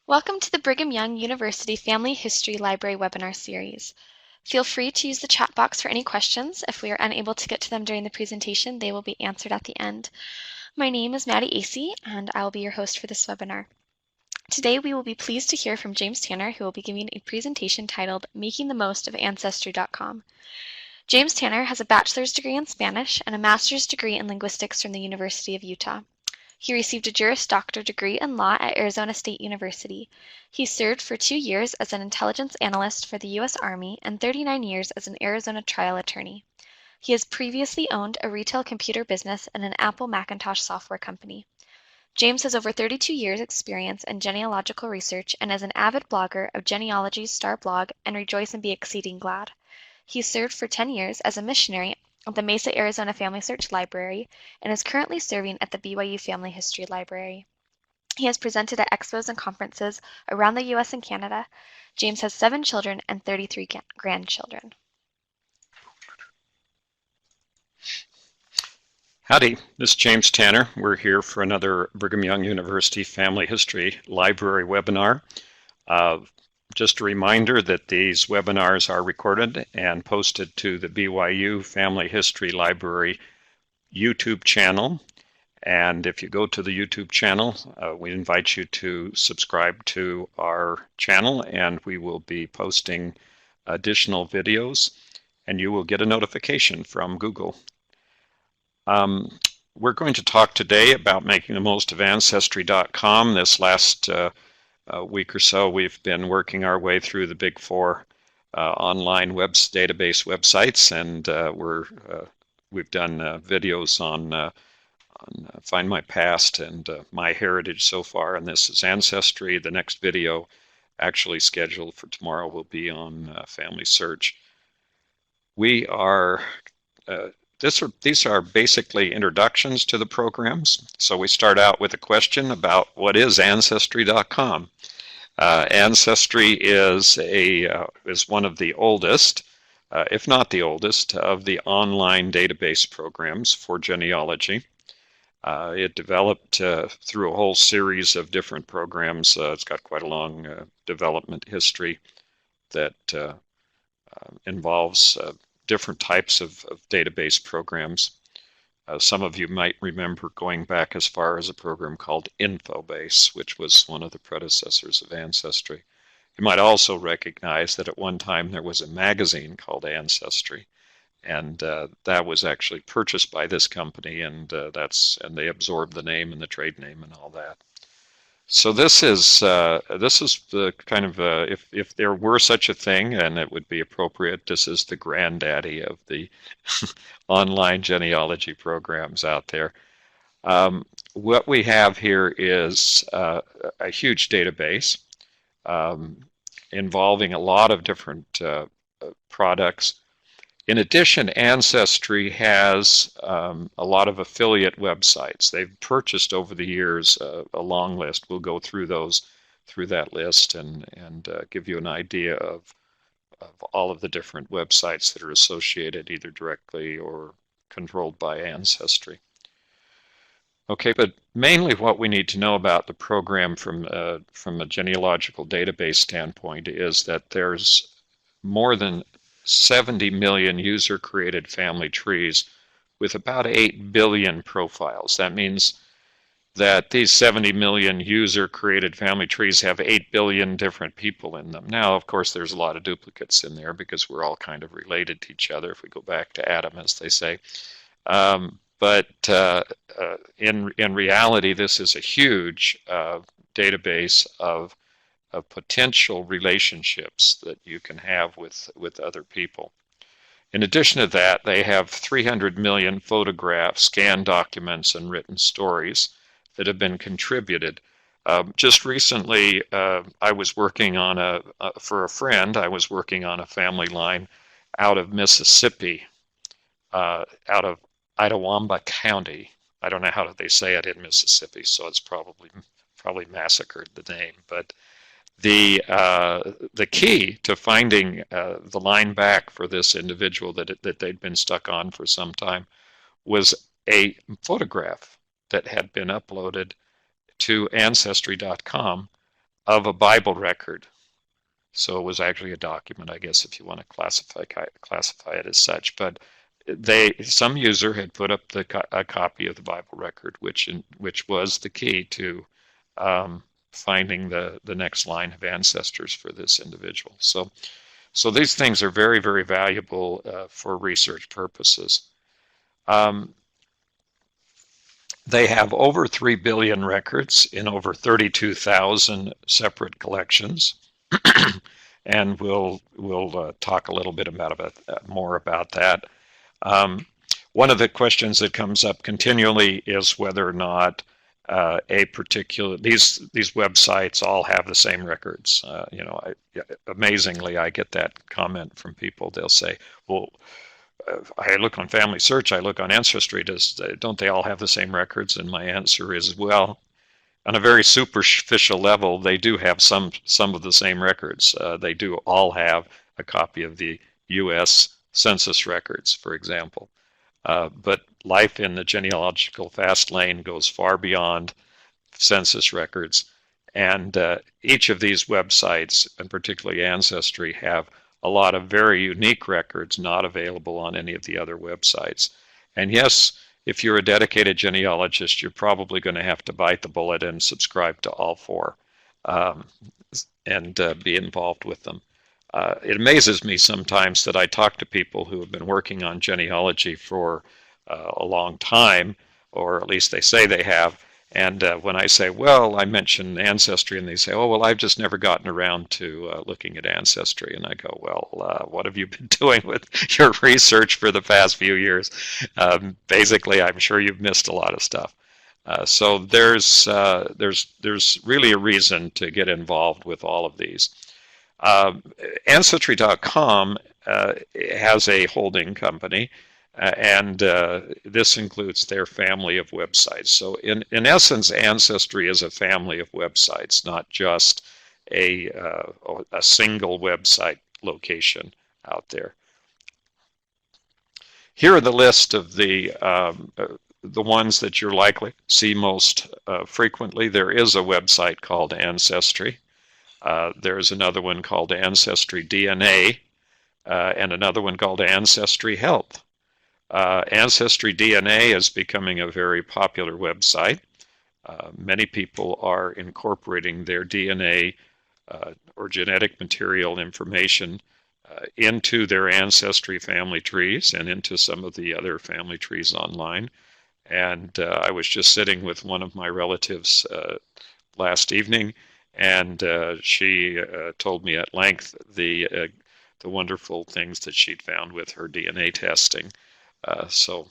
Welcome to the Brigham Young University Family History Library webinar series. Feel free to use the chat box for any questions. If we are unable to get to them during the presentation, they will be answered at the end. My name is Maddie Acey, and I will be your host for this webinar. Today, we will be pleased to hear from James Tanner, who will be giving a presentation titled Making the Most of Ancestry.com. James Tanner has a bachelor's degree in Spanish and a master's degree in linguistics from the University of Utah. He received a Juris Doctor degree in law at Arizona State University. He served for 2 years as an intelligence analyst for the U.S. Army and 39 years as an Arizona trial attorney. He has previously owned a retail computer business and an Apple Macintosh software company. James has over 32 years' experience in genealogical research and is an avid blogger of Genealogy's Star blog and Rejoice and Be Exceeding Glad. He served for 10 years as a missionary at the Mesa, Arizona Family Search Library and is currently serving at the BYU Family History Library. He has presented at expos and conferences around the U.S. and Canada. James has 7 children and 33 grandchildren. Howdy, this is James Tanner. We're here for another Brigham Young University Family History Library webinar. Just a reminder that these webinars are recorded and posted to the BYU Family History Library YouTube channel. And if you go to the YouTube channel, we invite you to subscribe to our channel, and we will be posting additional videos, and you will get a notification from Google. We're going to talk today about making the most of Ancestry.com. This last week or so, we've been working our way through the big 4 online database websites, and we've done videos on Find My Past and My Heritage so far, and this is Ancestry. The next video, actually scheduled for tomorrow, will be on Family Search. These are basically introductions to the programs. So we start out with a question about what is Ancestry.com. Ancestry is one of the oldest, if not the oldest, of the online database programs for genealogy. It developed through a whole series of different programs. It's got quite a long development history that involves different types of database programs. Some of you might remember going back as far as a program called Infobase, which was one of the predecessors of Ancestry. You might also recognize that at one time there was a magazine called Ancestry, and that was actually purchased by this company, and they absorbed the name and the trade name and all that. So this is the kind of if there were such a thing, and it would be appropriate, this is the granddaddy of the online genealogy programs out there. What we have here is a huge database involving a lot of different products. In addition, Ancestry has a lot of affiliate websites. They've purchased over the years a long list. We'll go through that list and give you an idea of all of the different websites that are associated either directly or controlled by Ancestry. Okay, but mainly what we need to know about the program from a genealogical database standpoint is that there's more than 70 million user-created family trees with about 8 billion profiles. That means that these 70 million user-created family trees have 8 billion different people in them. Now, of course, there's a lot of duplicates in there because we're all kind of related to each other if we go back to Adam, as they say. But in reality, this is a huge database of potential relationships that you can have with other people. In addition to that, they have 300 million photographs, scanned documents, and written stories that have been contributed. Just recently, I was working on for a friend, I was working on a family line out of Mississippi, out of Itawamba County. I don't know how they say it in Mississippi, so it's probably massacred the name, but the key to finding the line back for this individual that they'd been stuck on for some time was a photograph that had been uploaded to Ancestry.com of a Bible record. So it was actually a document, I guess, if you want to classify it as such. But some user had put up a copy of the Bible record, which was the key to finding the next line of ancestors for this individual. So these things are very, very valuable for research purposes. They have over 3 billion records in over 32,000 separate collections. And we'll talk a little bit more about that. One of the questions that comes up continually is whether or not these websites all have the same records. Amazingly, I get that comment from people. They'll say, "Well, I look on Family Search, I look on Ancestry. Don't they all have the same records?" And my answer is, well, on a very superficial level, they do have some of the same records. They do all have a copy of the U.S. Census records, for example. But life in the genealogical fast lane goes far beyond census records. And each of these websites, and particularly Ancestry, have a lot of very unique records not available on any of the other websites. And yes, if you're a dedicated genealogist, you're probably going to have to bite the bullet and subscribe to all four and be involved with them. It amazes me sometimes that I talk to people who have been working on genealogy for a long time, or at least they say they have, and when I say, well, I mention Ancestry, and they say, oh, well, I've just never gotten around to looking at Ancestry. And I go, well, what have you been doing with your research for the past few years? Basically, I'm sure you've missed a lot of stuff. So there's really a reason to get involved with all of these. Ancestry.com has a holding company, and this includes their family of websites. So in essence, Ancestry is a family of websites, not just a single website location out there. Here are the list of the ones that you're likely to see most frequently. There is a website called Ancestry. There's another one called Ancestry DNA, and another one called Ancestry Health. Ancestry DNA is becoming a very popular website. Many people are incorporating their DNA or genetic material information into their ancestry family trees and into some of the other family trees online. And I was just sitting with one of my relatives last evening, and she told me at length the wonderful things that she'd found with her DNA testing. So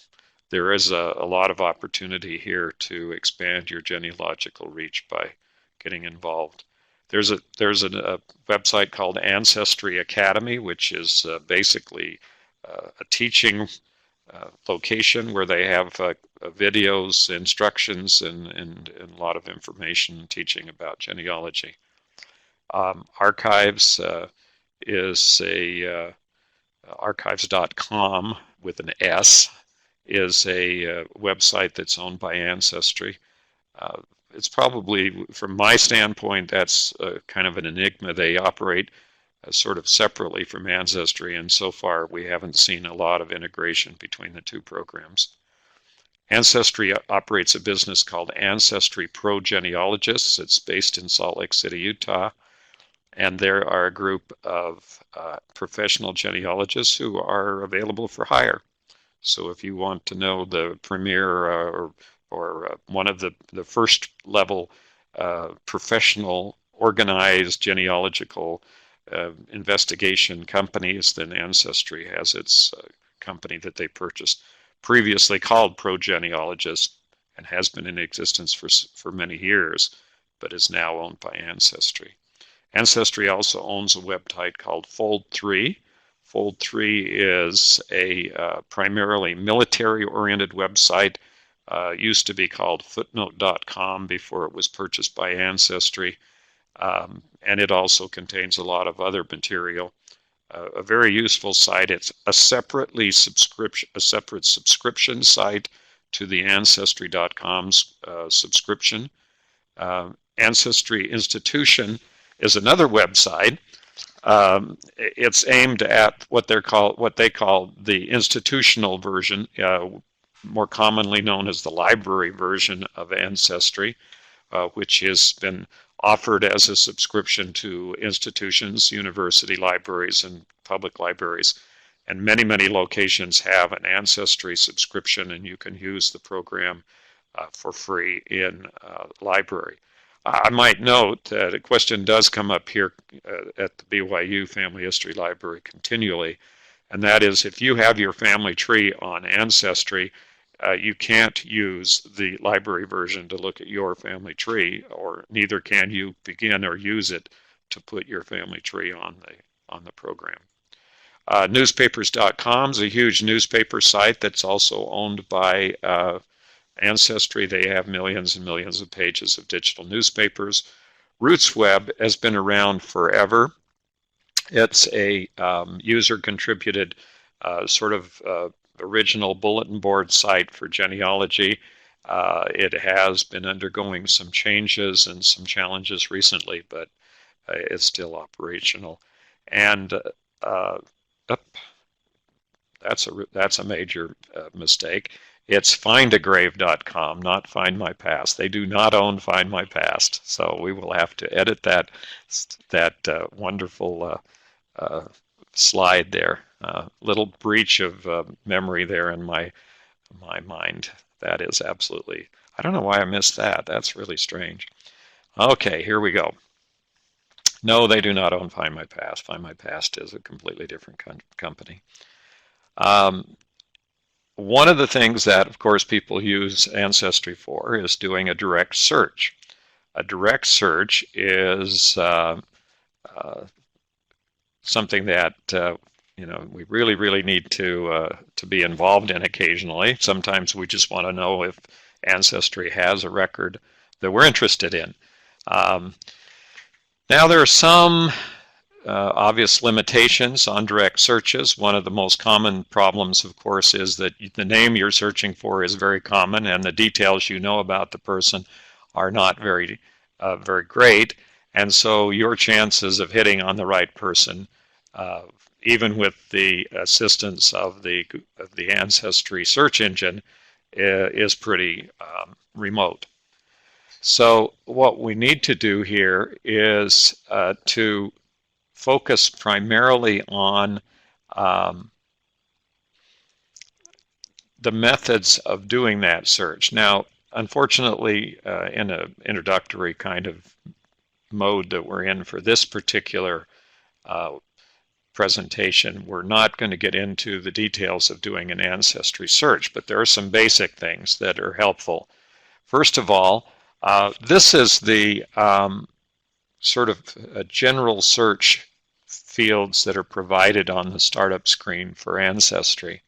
there is a lot of opportunity here to expand your genealogical reach by getting involved. There's a website called Ancestry Academy, which is basically a teaching location where they have videos, instructions, and a lot of information teaching about genealogy. Archives is a archives.com with an S is a website that's owned by Ancestry. It's probably, from my standpoint, that's kind of an enigma. They operate sort of separately from Ancestry, and so far we haven't seen a lot of integration between the two programs. Ancestry operates a business called Ancestry Pro Genealogists. It's based in Salt Lake City, Utah, and there are a group of professional genealogists who are available for hire. So if you want to know the premier or one of the first level professional organized genealogical investigation companies, then Ancestry has its company that they purchased, previously called Pro Genealogist, and has been in existence for many years, but is now owned by Ancestry. Ancestry also owns a website called Fold3. Fold3 is a primarily military-oriented website. Used to be called footnote.com before it was purchased by Ancestry. And it also contains a lot of other material. A very useful site. It's a separate subscription site to the Ancestry.com's subscription. Ancestry Institution is another website. It's aimed at what they call the institutional version, more commonly known as the library version of Ancestry, which has been offered as a subscription to institutions, university libraries, and public libraries. And many, many locations have an Ancestry subscription, and you can use the program for free in library. I might note that a question does come up here at the BYU Family History Library continually, and that is if you have your family tree on Ancestry, you can't use the library version to look at your family tree, or neither can you begin or use it to put your family tree on the program. Newspapers.com is a huge newspaper site that's also owned by Ancestry. They have millions and millions of pages of digital newspapers. RootsWeb has been around forever. It's a user-contributed sort of original bulletin board site for genealogy. It has been undergoing some changes and some challenges recently, but it's still operational. And that's a major mistake. It's findagrave.com, not Find My Past. They do not own Find My Past, so we will have to edit that wonderful slide there. Little breach of memory there in my mind. That is absolutely, I don't know why I missed that. That's really strange. Okay, here we go. No, they do not own Find My Past. Find My Past is a completely different company. One of the things that, of course, people use Ancestry for is doing a direct search. A direct search is something that we really need to be involved in occasionally. Sometimes we just want to know if Ancestry has a record that we're interested in. Now there are some obvious limitations on direct searches. One of the most common problems, of course, is that the name you're searching for is very common, and the details you know about the person are not very great, and so your chances of hitting on the right person, even with the assistance of the Ancestry search engine, is pretty remote. So what we need to do here is to focus primarily on the methods of doing that search. Now, unfortunately, in an introductory kind of mode that we're in for this particular presentation, we're not going to get into the details of doing an Ancestry search, but there are some basic things that are helpful. First of all, this is the sort of general search fields that are provided on the startup screen for Ancestry.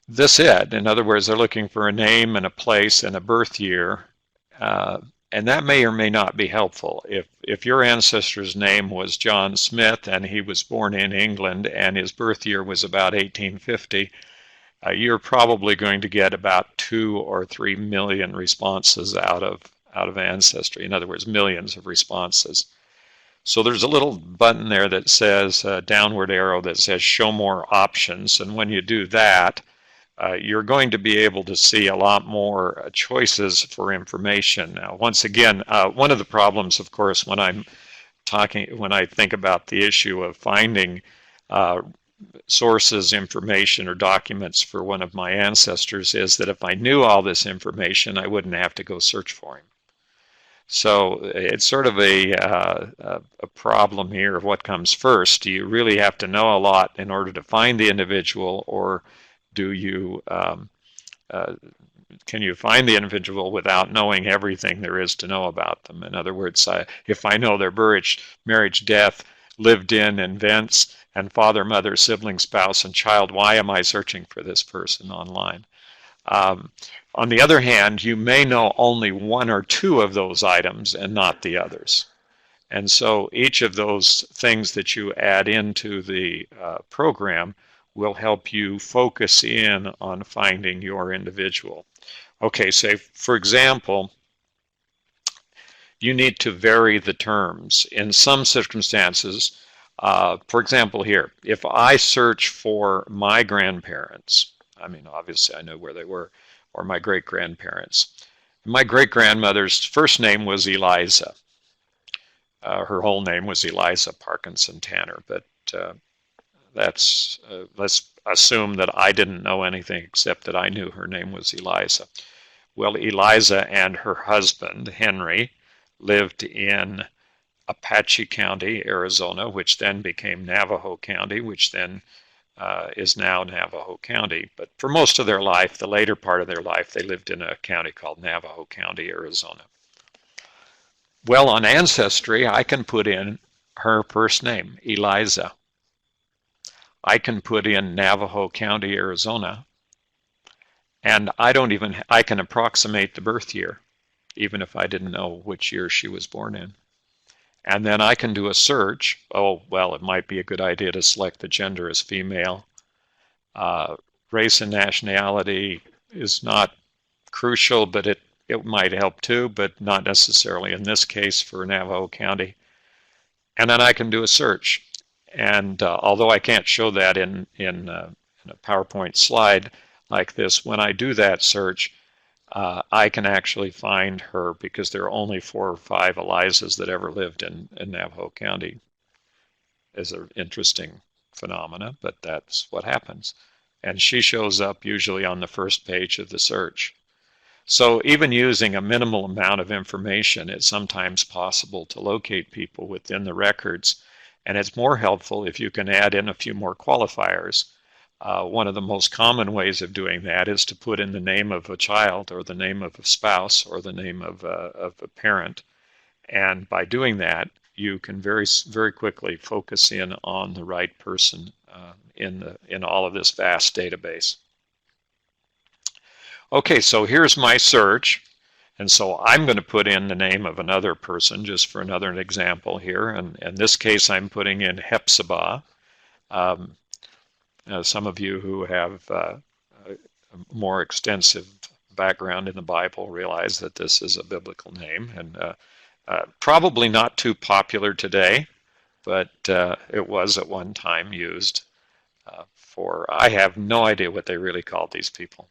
This it, in other words, they're looking for a name and a place and a birth year, and that may or may not be helpful. If your ancestor's name was John Smith and he was born in England and his birth year was about 1850, you're probably going to get about 2 or 3 million responses out of Ancestry. In other words, millions of responses. So there's a little button there that says, downward arrow that says show more options, and when you do that, you're going to be able to see a lot more choices for information. Now, once again, one of the problems, of course, when I think about the issue of finding sources, information, or documents for one of my ancestors is that if I knew all this information, I wouldn't have to go search for him. So it's sort of a problem here of what comes first. Do you really have to know a lot in order to find the individual, or do you can you find the individual without knowing everything there is to know about them? In other words, if I know their marriage, death, lived in, events, and father, mother, sibling, spouse, and child, why am I searching for this person online? On the other hand, you may know only 1 or 2 of those items and not the others. And so each of those things that you add into the program will help you focus in on finding your individual. Okay, say, for example, you need to vary the terms. In some circumstances, for example here, if I search for my grandparents, I mean, obviously I know where they were, or my great-grandparents. My great-grandmother's first name was Eliza. Her whole name was Eliza Parkinson Tanner, but let's assume that I didn't know anything except that I knew her name was Eliza. Well, Eliza and her husband, Henry, lived in Apache County, Arizona, which then became Navajo County, which then is now Navajo County. But for most of their life, the later part of their life, they lived in a county called Navajo County, Arizona. Well, on Ancestry, I can put in her first name, Eliza. I can put in Navajo County, Arizona, and I can approximate the birth year, even if I didn't know which year she was born in. And then I can do a search. Oh, well, it might be a good idea to select the gender as female. Race and nationality is not crucial, but it might help too, but not necessarily in this case for Navajo County. And then I can do a search. And although I can't show that in a PowerPoint slide like this, when I do that search, I can actually find her because there are only 4 or 5 Elizas that ever lived in Navajo County. It's an interesting phenomena, but that's what happens. And she shows up usually on the first page of the search. So even using a minimal amount of information, it's sometimes possible to locate people within the records. And it's more helpful if you can add in a few more qualifiers. One of the most common ways of doing that is to put in the name of a child or the name of a spouse or the name of a parent. And by doing that, you can very, very quickly focus in on the right person in all of this vast database. Okay, so here's my search. And so I'm going to put in the name of another person just for another example here. And in this case, I'm putting in Hepzibah. Some of you who have a more extensive background in the Bible realize that this is a biblical name, and probably not too popular today, but it was at one time used I have no idea what they really called these people.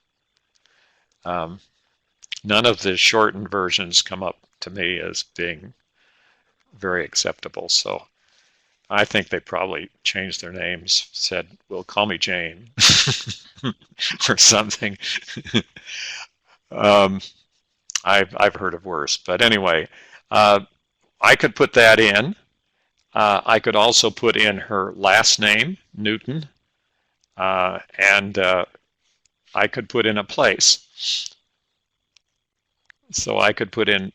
None of the shortened versions come up to me as being very acceptable, so I think they probably changed their names, said, well, call me Jane, or something. I've heard of worse, but anyway, I could put that in. I could also put in her last name, Newton, and I could put in a place. So I could put in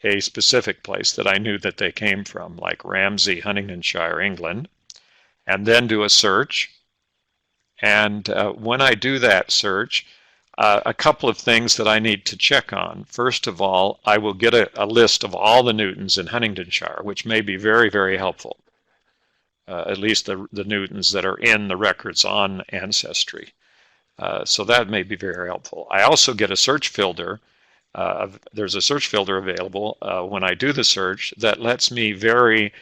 a specific place that I knew that they came from, like Ramsey, Huntingdonshire, England, and then do a search. And when I do that search, a couple of things that I need to check on. First of all, I will get a list of all the Newtons in Huntingdonshire, which may be very, very helpful, at least the Newtons that are in the records on Ancestry. So that may be very helpful. I also get a search filter. There's a search filter available when I do the search that lets me vary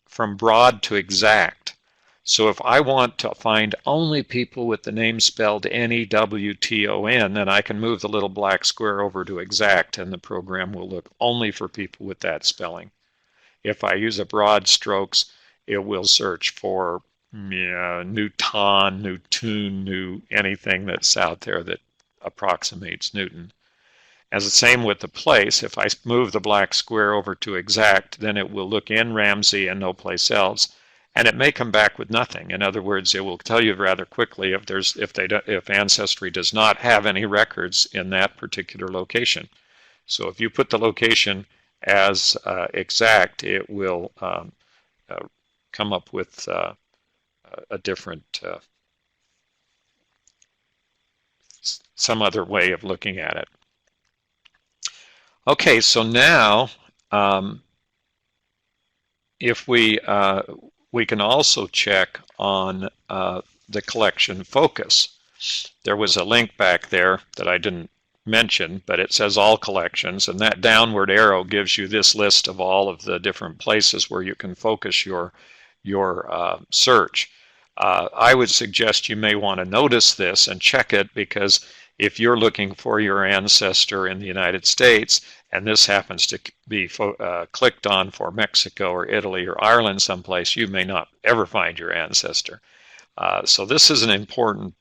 from broad to exact. So if I want to find only people with the name spelled N-E-W-T-O-N, then I can move the little black square over to exact, and the program will look only for people with that spelling. If I use a broad strokes, it will search for Newton, anything that's out there that approximates Newton. As the same with the place, if I move the black square over to exact, then it will look in Ramsey and no place else, and it may come back with nothing. In other words, it will tell you rather quickly if Ancestry does not have any records in that particular location. So if you put the location as exact, it will come up with a different, some other way of looking at it. Okay, so now if we can also check on the collection focus. There was a link back there that I didn't mention, but it says all collections, and that downward arrow gives you this list of all of the different places where you can focus your search. I would suggest you may want to notice this and check it, because if you're looking for your ancestor in the United States and this happens to be clicked on for Mexico or Italy or Ireland someplace, you may not ever find your ancestor. So this is an important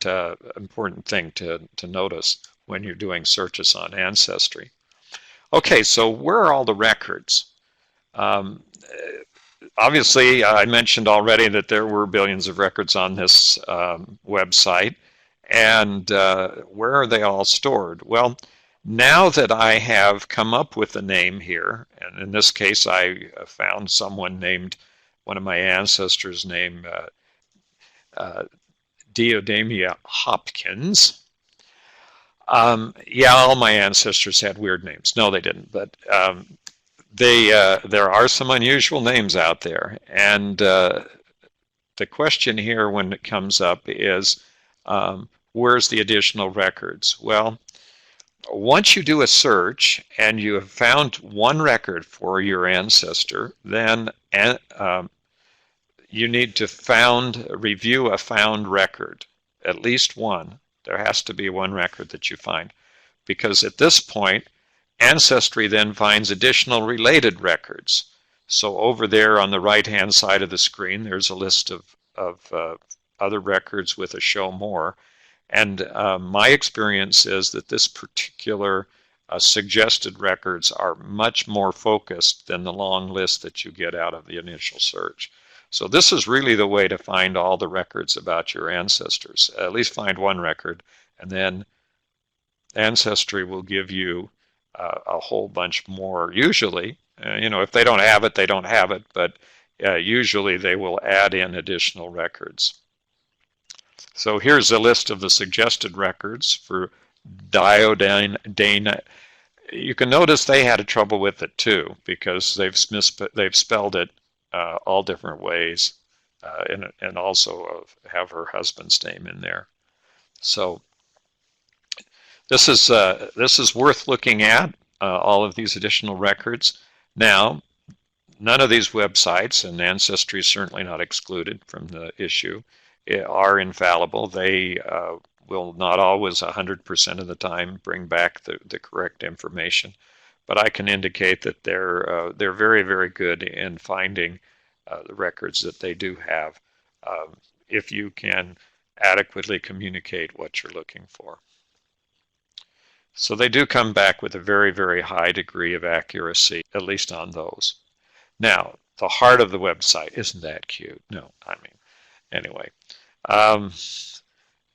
thing to notice when you're doing searches on Ancestry. Okay, so where are all the records? Um, Obviously, I mentioned already that there were billions of records on this website, and where are they all stored? Well, now that I have come up with a name here, and in this case I found someone named, one of my ancestors named Diodamia Hopkins. Yeah, all my ancestors had weird names. No, they didn't, but there are some unusual names out there, and the question here when it comes up is, where's the additional records? Well, once you do a search and you have found one record for your ancestor, then you need to review a found record, at least one. There has to be one record that you find, because at this point, Ancestry then finds additional related records. So over there on the right-hand side of the screen, there's a list of other records with a show more. And my experience is that this particular suggested records are much more focused than the long list that you get out of the initial search. So this is really the way to find all the records about your ancestors. At least find one record, and then Ancestry will give you a whole bunch more. Usually, if they don't have it, they don't have it, but usually they will add in additional records. So here's a list of the suggested records for Diodamia. You can notice they had trouble with it too, because they've spelled it all different ways, and also have her husband's name in there. So this is worth looking at, all of these additional records. Now, none of these websites, and Ancestry is certainly not excluded from the issue, are infallible. They will not always 100% of the time bring back the correct information, but I can indicate that they're very, very good in finding the records that they do have, if you can adequately communicate what you're looking for. So they do come back with a very, very high degree of accuracy, at least on those. Now, the heart of the website, isn't that cute? No, I mean, anyway.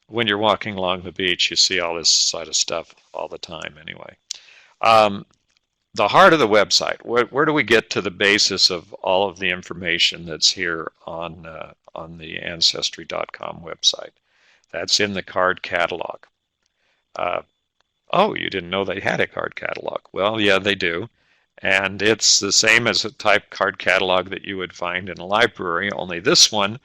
When you're walking along the beach, you see all this sort of stuff all the time anyway. The heart of the website, where do we get to the basis of all of the information that's here on the Ancestry.com website? That's in the card catalog. Oh, you didn't know they had a card catalog. Well, yeah, they do. And it's the same as a type card catalog that you would find in a library, only this one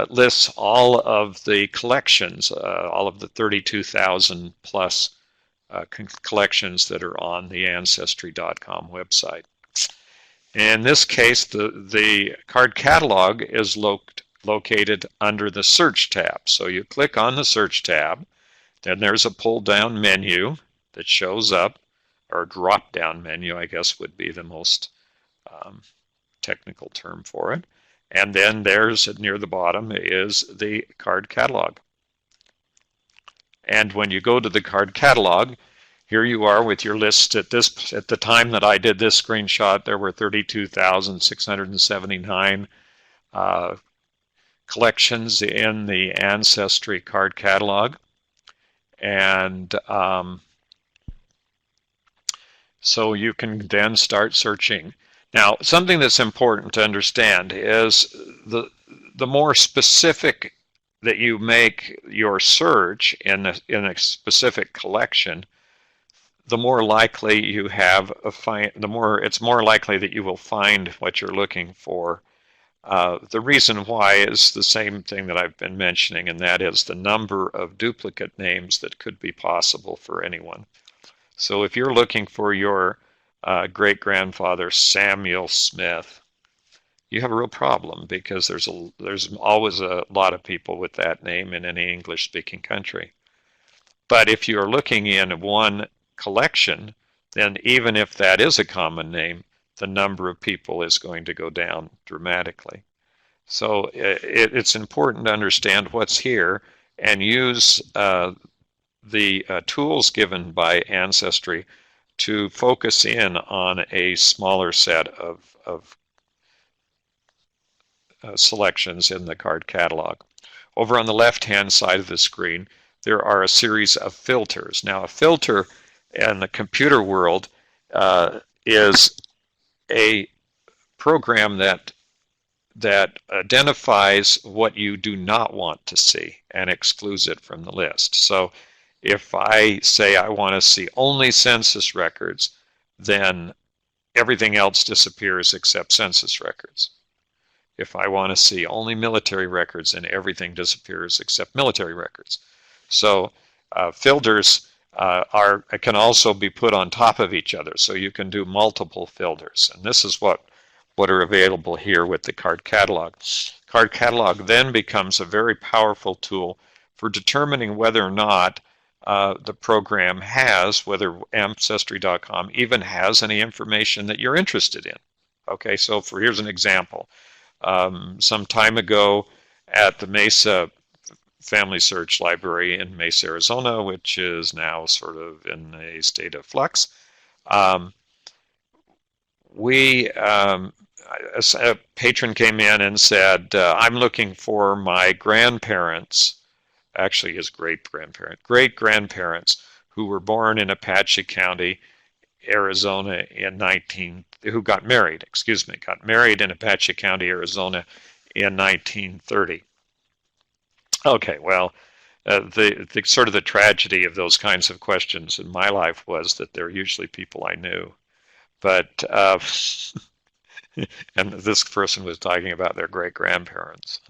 lists all of the collections, all of the 32,000 plus collections that are on the Ancestry.com website. In this case, the card catalog is located under the Search tab. So you click on the Search tab, then there's a pull-down menu that shows up, or drop-down menu, I guess would be the most technical term for it. And then there's, near the bottom, is the card catalog. And when you go to the card catalog, here you are with your list. At the time that I did this screenshot, there were 32,679 collections in the Ancestry card catalog. And so you can then start searching. Now, something that's important to understand is the more specific that you make your search in a specific collection, the more likely you have it's more likely that you will find what you're looking for The reason why is the same thing that I've been mentioning, and that is the number of duplicate names that could be possible for anyone. So if you're looking for your great-grandfather Samuel Smith, you have a real problem because there's always a lot of people with that name in any English-speaking country. But if you're looking in one collection, then even if that is a common name, the number of people is going to go down dramatically. So it's important to understand what's here and use the tools given by Ancestry to focus in on a smaller set of selections in the card catalog. Over on the left-hand side of the screen, there are a series of filters. Now, a filter in the computer world is a program that identifies what you do not want to see and excludes it from the list. So if I say I want to see only census records, then everything else disappears except census records. If I want to see only military records, then everything disappears except military records. So filters can also be put on top of each other, so you can do multiple filters. And this is what are available here with the card catalog. Card catalog then becomes a very powerful tool for determining whether or not the program has, whether Ancestry.com even has any information that you're interested in. Okay, so here's an example. Some time ago at the Mesa Family Search Library in Mesa, Arizona, which is now sort of in a state of flux, a patron came in and said, I'm looking for my grandparents, actually his great-grandparents, who were born in Apache County, Arizona who got married in Apache County, Arizona in 1930. Okay, well, the sort of the tragedy of those kinds of questions in my life was that they're usually people I knew. But, and this person was talking about their great-grandparents.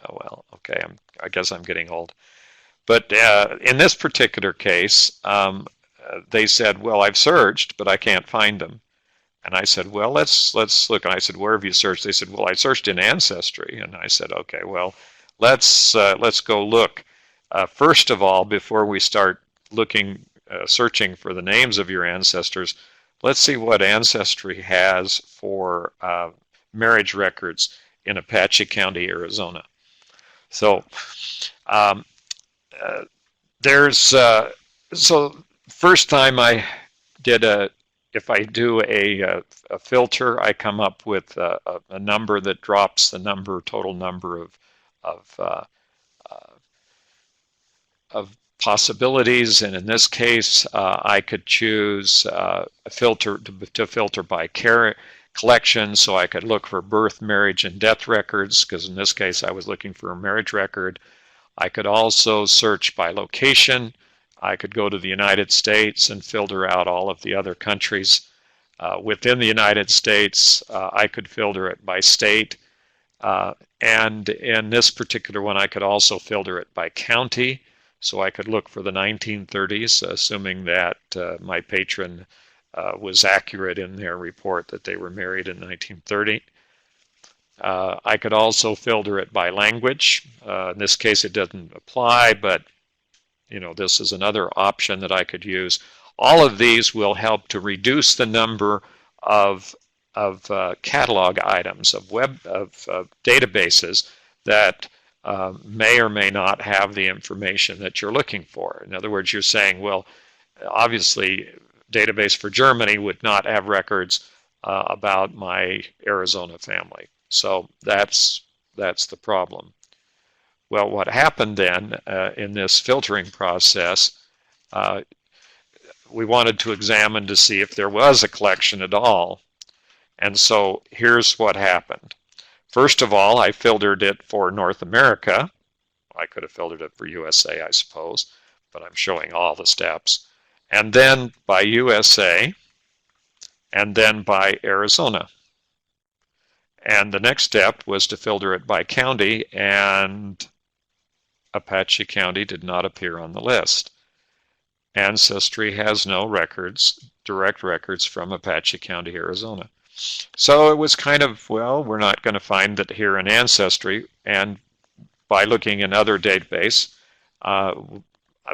Oh, well, okay, I guess I'm getting old. But in this particular case, they said, well, I've searched, but I can't find them. And I said, well, let's look. And I said, where have you searched? They said, well, I searched in Ancestry. And I said, okay, well, let's go look. First of all, before we start looking, searching for the names of your ancestors, let's see what Ancestry has for marriage records in Apache County, Arizona. So so first time I did if I do a filter, I come up with a number that drops the total number of possibilities, and in this case, I could choose a filter to filter by collection, so I could look for birth, marriage, and death records, because in this case I was looking for a marriage record. I could also search by location. I could go to the United States and filter out all of the other countries. Within the United States, I could filter it by state. And in this particular one, I could also filter it by county. So I could look for the 1930s, assuming that my patron was accurate in their report that they were married in 1930. I could also filter it by language. In this case, it doesn't apply, but this is another option that I could use. All of these will help to reduce the number of catalog items, of databases that may or may not have the information that you're looking for. In other words, you're saying, well, obviously, database for Germany would not have records about my Arizona family. So that's the problem. Well, what happened then in this filtering process, we wanted to examine to see if there was a collection at all. And so here's what happened. First of all, I filtered it for North America. I could have filtered it for USA, I suppose, but I'm showing all the steps. And then by USA, and then by Arizona. And the next step was to filter it by county, and Apache County did not appear on the list. Ancestry has no records, direct records from Apache County, Arizona. So it was kind of, well, we're not going to find it here in Ancestry, and by looking in other database, I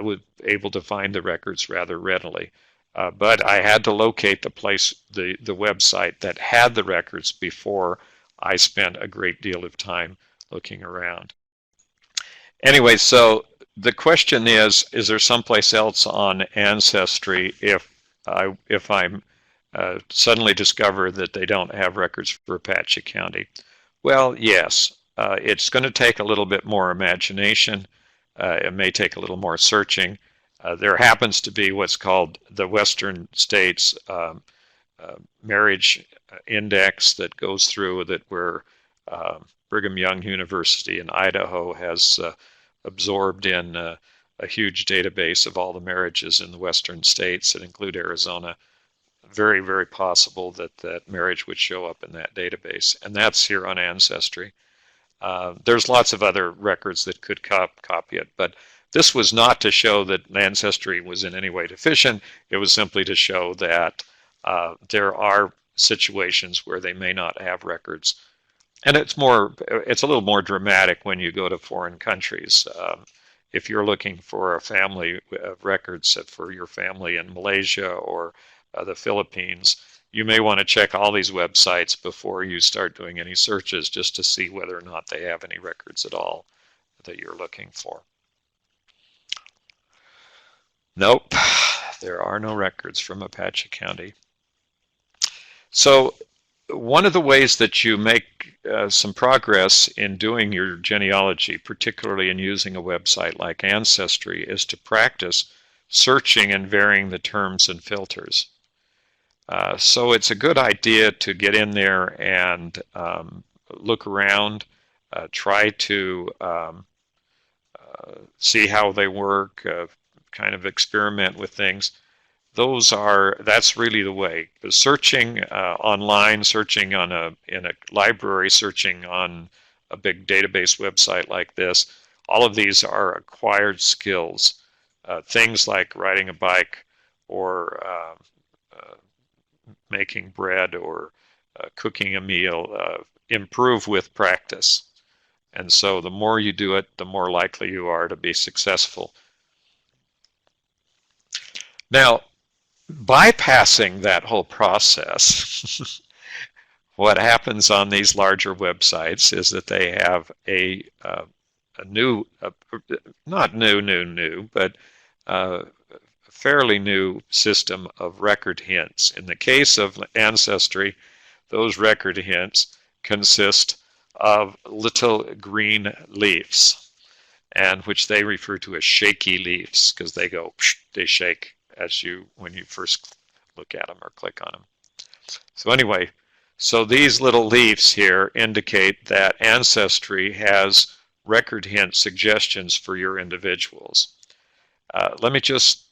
was able to find the records rather readily. But I had to locate the place, the website that had the records before I spent a great deal of time looking around. Anyway, so the question is there someplace else on Ancestry if I'm suddenly discover that they don't have records for Apache County? Well, yes. It's going to take a little bit more imagination. It may take a little more searching. There happens to be what's called the Western States Marriage Index that goes through that where Brigham Young University in Idaho has absorbed in a huge database of all the marriages in the Western states that include Arizona. Very, very possible that that marriage would show up in that database, and that's here on Ancestry. There's lots of other records that could copy it, but this was not to show that Ancestry was in any way deficient. It was simply to show that there are situations where they may not have records. And it's a little more dramatic when you go to foreign countries. If you're looking for a family of records for your family in Malaysia or the Philippines, you may want to check all these websites before you start doing any searches just to see whether or not they have any records at all that you're looking for. Nope, there are no records from Apache County. So one of the ways that you make some progress in doing your genealogy, particularly in using a website like Ancestry, is to practice searching and varying the terms and filters. So it's a good idea to get in there and look around, try to see how they work, kind of experiment with things. That's really the way. But searching online, searching in a library, searching on a big database website like this, all of these are acquired skills. Things like riding a bike or making bread or cooking a meal improve with practice. And so the more you do it, the more likely you are to be successful. Now, bypassing that whole process, what happens on these larger websites is that they have a new, not new, but fairly new system of record hints. In the case of Ancestry, those record hints consist of little green leaves, and which they refer to as shaky leaves because they shake when you first look at them or click on them. So anyway, so these little leaves here indicate that Ancestry has record hint suggestions for your individuals. Let me just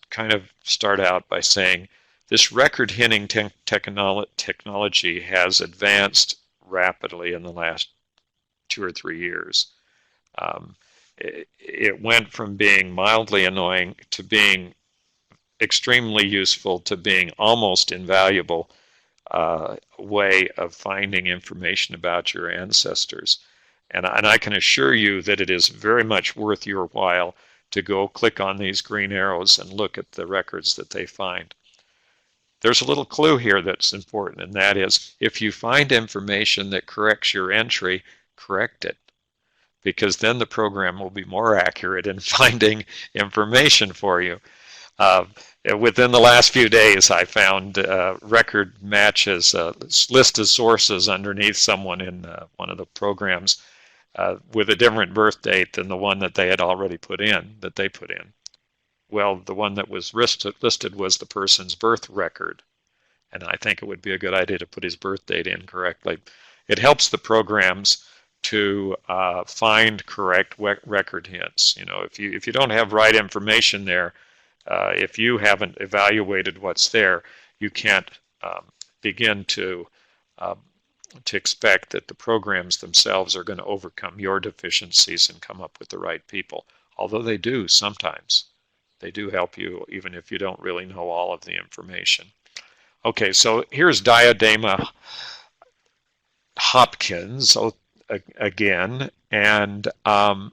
kind of start out by saying this record hinting technology has advanced rapidly in the last 2 or 3 years. It went from being mildly annoying to being extremely useful to being almost invaluable way of finding information about your ancestors. And I can assure you that it is very much worth your while to go click on these green arrows and look at the records that they find. There's a little clue here that's important, and that is if you find information that corrects your entry, correct it, because then the program will be more accurate in finding information for you. Within the last few days, I found record matches, list of sources underneath someone in one of the programs with a different birth date than the one that they had already put in. Well, the one that was listed was the person's birth record, and I think it would be a good idea to put his birth date in correctly. It helps the programs to find correct record hints. You know, if you don't have right information there, if you haven't evaluated what's there, you can't begin to to expect that the programs themselves are going to overcome your deficiencies and come up with the right people, although they do sometimes. They do help you even if you don't really know all of the information. Okay, so here's Diadema Hopkins again, and I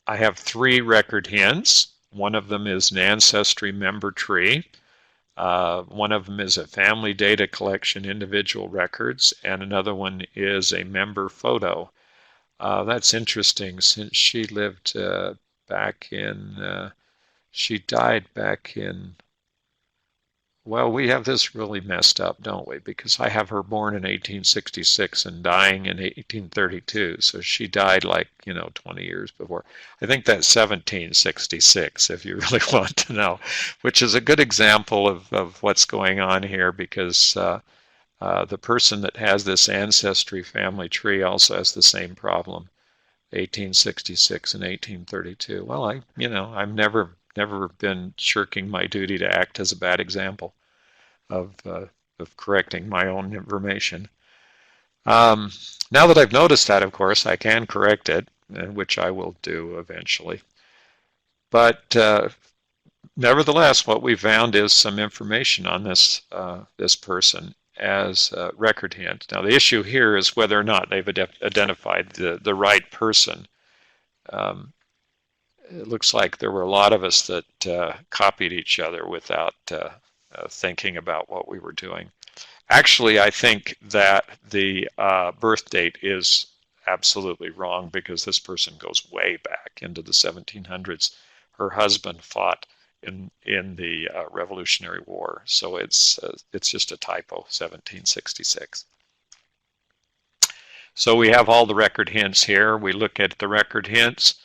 have 3 record hints. One of them is an ancestry member tree. One of them is a family data collection, individual records, and another one is a member photo. That's interesting since she lived back in, she died back in, well, we have this really messed up, don't we? Because I have her born in 1866 and dying in 1832. So she died like, 20 years before. I think that's 1766, if you really want to know, which is a good example of what's going on here because the person that has this ancestry family tree also has the same problem, 1866 and 1832. Well, I've never been shirking my duty to act as a bad example of correcting my own information. Now that I've noticed that, of course, I can correct it, which I will do eventually. But nevertheless, what we found is some information on this person as a record hint. Now, the issue here is whether or not they've identified the right person. It looks like there were a lot of us that copied each other without thinking about what we were doing. Actually, I think that the birth date is absolutely wrong because this person goes way back into the 1700s. Her husband fought in the Revolutionary War, so it's just a typo, 1766. So we have all the record hints here. We look at the record hints,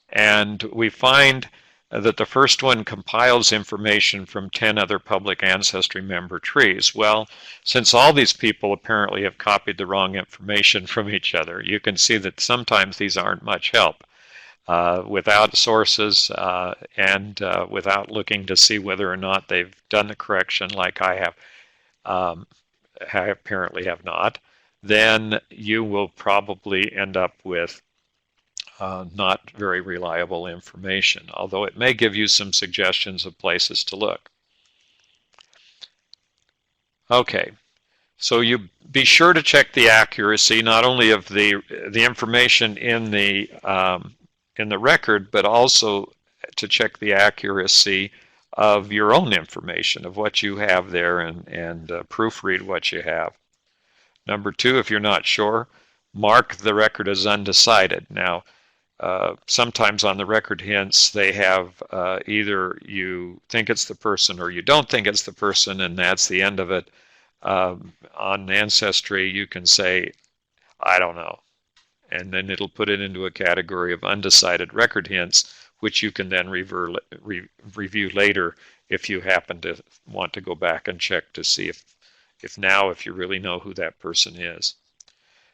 and we find that the first one compiles information from 10 other public ancestry member trees. Well, since all these people apparently have copied the wrong information from each other, you can see that sometimes these aren't much help. Without sources and without looking to see whether or not they've done the correction like I have, I apparently have not, then you will probably end up with not very reliable information, although it may give you some suggestions of places to look. Okay, so you be sure to check the accuracy not only of the information in the record, but also to check the accuracy of your own information, of what you have there, and proofread what you have. Number 2, if you're not sure, mark the record as undecided. Now, sometimes on the record hints, they have either you think it's the person or you don't think it's the person, and that's the end of it. On Ancestry, you can say, I don't know, and then it'll put it into a category of undecided record hints, which you can then review later if you happen to want to go back and check to see if you really know who that person is.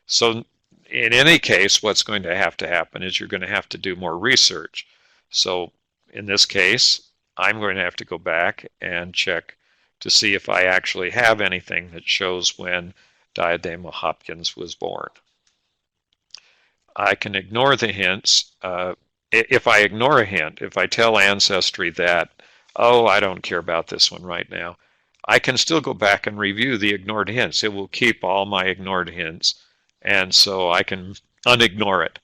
So in any case, what's going to happen is you're going to have to do more research. So in this case, I'm going to have to go back and check to see if I actually have anything that shows when Diadema Hopkins was born. I can ignore the hints. If I ignore a hint, if I tell Ancestry that, oh, I don't care about this one right now, I can still go back and review the ignored hints. It will keep all my ignored hints, and so I can unignore it.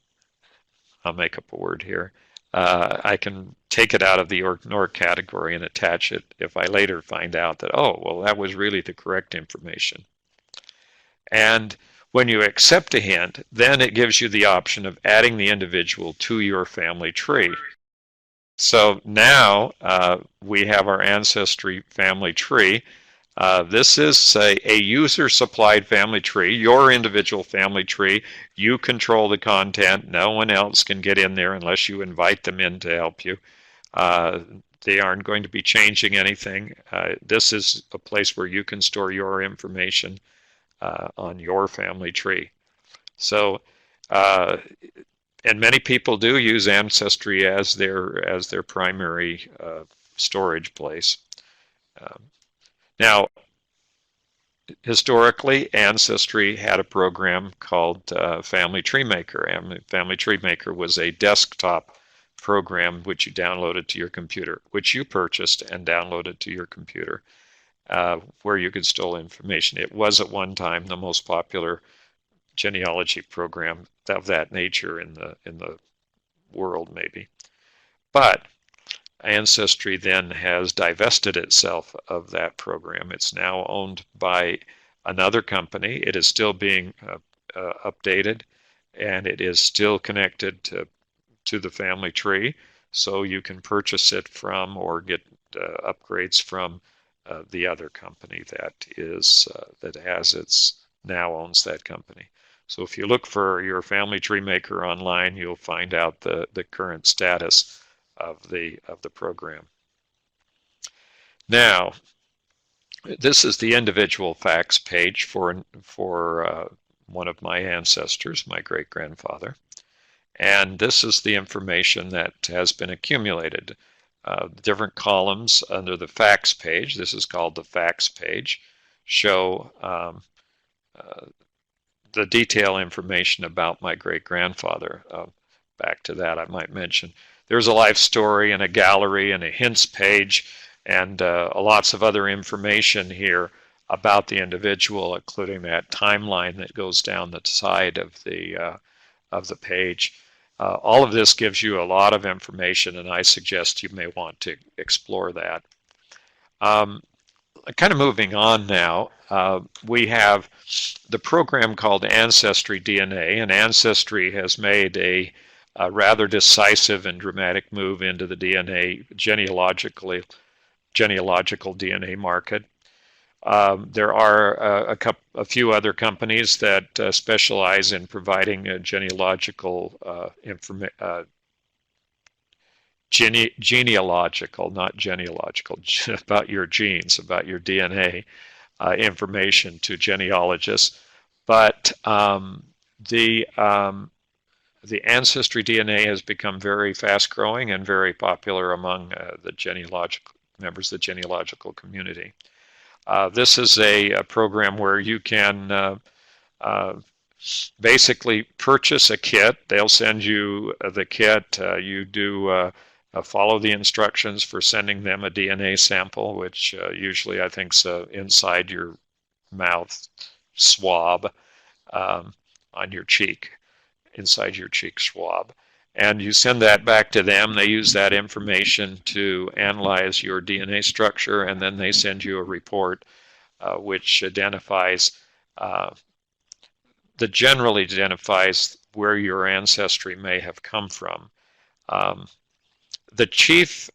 I'll make up a word here. I can take it out of the ignore category and attach it if I later find out that, oh, well, that was really the correct information. And when you accept a hint, then it gives you the option of adding the individual to your family tree. So now we have our Ancestry family tree. This is a user-supplied family tree, your individual family tree. You control the content. No one else can get in there unless you invite them in to help you. They aren't going to be changing anything. This is a place where you can store your information on your family tree. So, and many people do use Ancestry as their primary storage place. Now, Historically, Ancestry had a program called Family Tree Maker. And Family Tree Maker was a desktop program which you downloaded to your computer, which you purchased and downloaded to your computer, where you could store information. It was at one time the most popular genealogy program of that nature in the world, maybe. But Ancestry then has divested itself of that program. It's now owned by another company. It is still being updated, and it is still connected to the family tree, so you can purchase it from or get upgrades from the other company that has its now owns that company. So if you look for your family tree maker online, you'll find out the current status of the program. Now, this is the individual facts page for one of my ancestors, my great-grandfather, and this is the information that has been accumulated. Different columns under the facts page, this is called the facts page, show the detailed information about my great-grandfather. Back to that, I might mention there's a life story and a gallery and a hints page and lots of other information here about the individual, including that timeline that goes down the side of the page. All of this gives you a lot of information, and I suggest you may want to explore that. Kind of moving on now, we have the program called Ancestry DNA, and Ancestry has made a rather decisive and dramatic move into the genealogical DNA market. There are a few other companies that specialize in providing genealogical, not genealogical, about your genes, about your DNA information to genealogists. But the Ancestry DNA has become very fast-growing and very popular among the genealogical members of the genealogical community. This is a program where you can basically purchase a kit. They'll send you the kit. You do follow the instructions for sending them a DNA sample, which usually I think is inside your mouth swab on your cheek, inside your cheek swab. And you send that back to them. They use that information to analyze your DNA structure, and then they send you a report which generally identifies where your ancestry may have come from. The chief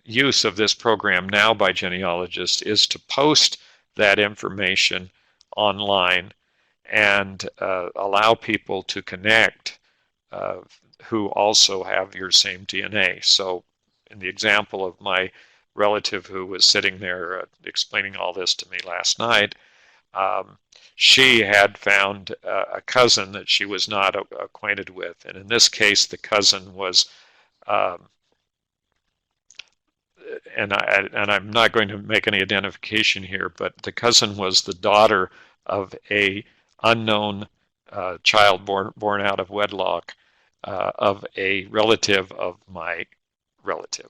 use of this program now by genealogists is to post that information online and allow people to connect who also have your same DNA. So in the example of my relative who was sitting there explaining all this to me last night, she had found a cousin that she was not acquainted with. And in this case, the cousin was, and I'm not going to make any identification here, but the cousin was the daughter of a unknown child born out of wedlock of a relative of my relative.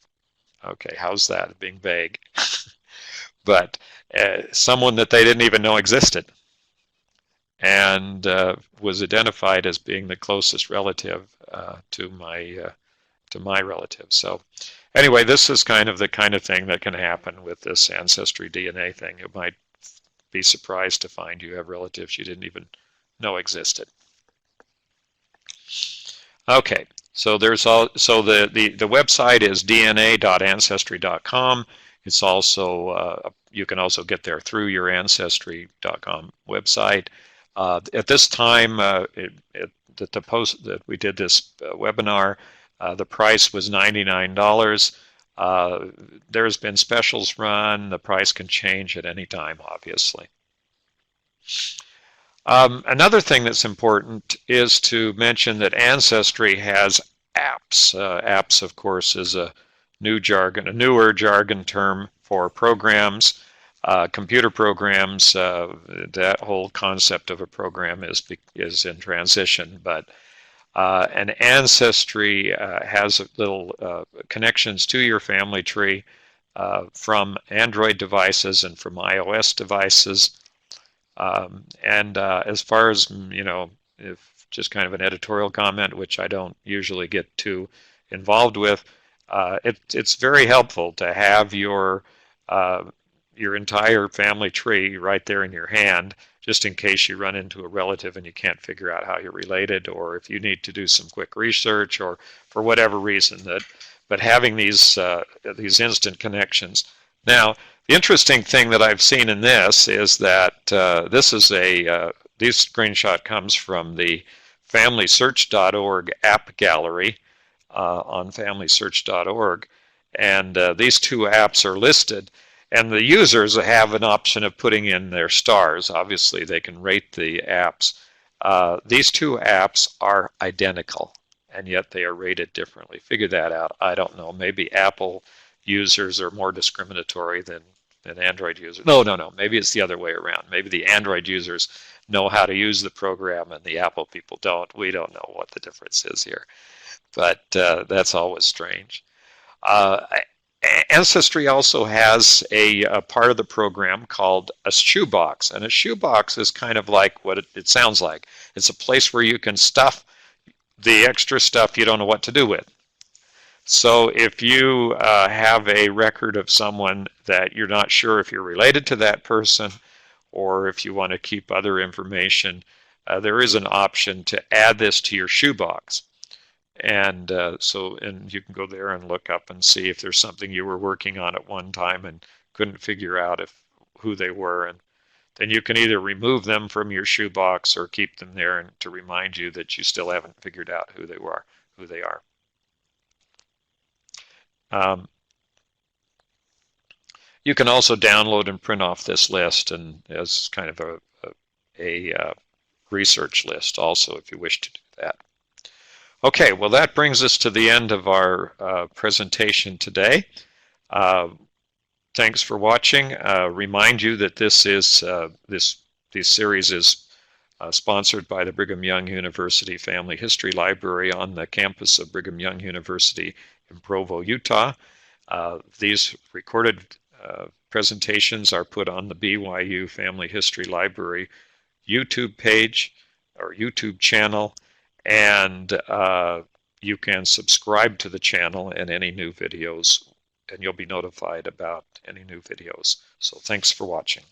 Okay, how's that being vague? But someone that they didn't even know existed, and was identified as being the closest relative to my relative. So anyway, this is the kind of thing that can happen with this Ancestry DNA thing. You might be surprised to find you have relatives you didn't even know existed. Okay, so the website is dna.ancestry.com. It's also you can also get there through your Ancestry.com website. At this time, that we did this webinar, the price was $99. There's been specials run. The price can change at any time, obviously. Another thing that's important is to mention that Ancestry has apps. Apps, of course, is a newer jargon term for programs. Computer programs, that whole concept of a program is in transition, but an ancestry has little connections to your family tree from Android devices and from iOS devices. And as far as, if just kind of an editorial comment, which I don't usually get too involved with, it's very helpful to have your entire family tree right there in your hand, just in case you run into a relative and you can't figure out how you're related, or if you need to do some quick research, or for whatever reason. But having these instant connections. Now, the interesting thing that I've seen in this is that this screenshot comes from the FamilySearch.org app gallery on FamilySearch.org, and these two apps are listed. And the users have an option of putting in their stars. Obviously, they can rate the apps. These two apps are identical, and yet they are rated differently. Figure that out. I don't know. Maybe Apple users are more discriminatory than Android users. No. Maybe it's the other way around. Maybe the Android users know how to use the program and the Apple people don't. We don't know what the difference is here. But that's always strange. Ancestry also has a part of the program called a shoebox, and a shoebox is kind of like what it sounds like. It's a place where you can stuff the extra stuff you don't know what to do with. So if you have a record of someone that you're not sure if you're related to that person, or if you want to keep other information, there is an option to add this to your shoebox. And and you can go there and look up and see if there's something you were working on at one time and couldn't figure out who they were, and then you can either remove them from your shoebox or keep them there and to remind you that you still haven't figured out who they are. You can also download and print off this list, and as kind of a research list also, if you wish to do that. Okay, well, that brings us to the end of our presentation today. Thanks for watching. Remind you that this series is sponsored by the Brigham Young University Family History Library on the campus of Brigham Young University in Provo, Utah. These recorded presentations are put on the BYU Family History Library YouTube page or YouTube channel, and you can subscribe to the channel and any new videos, and you'll be notified about any new videos. So thanks for watching.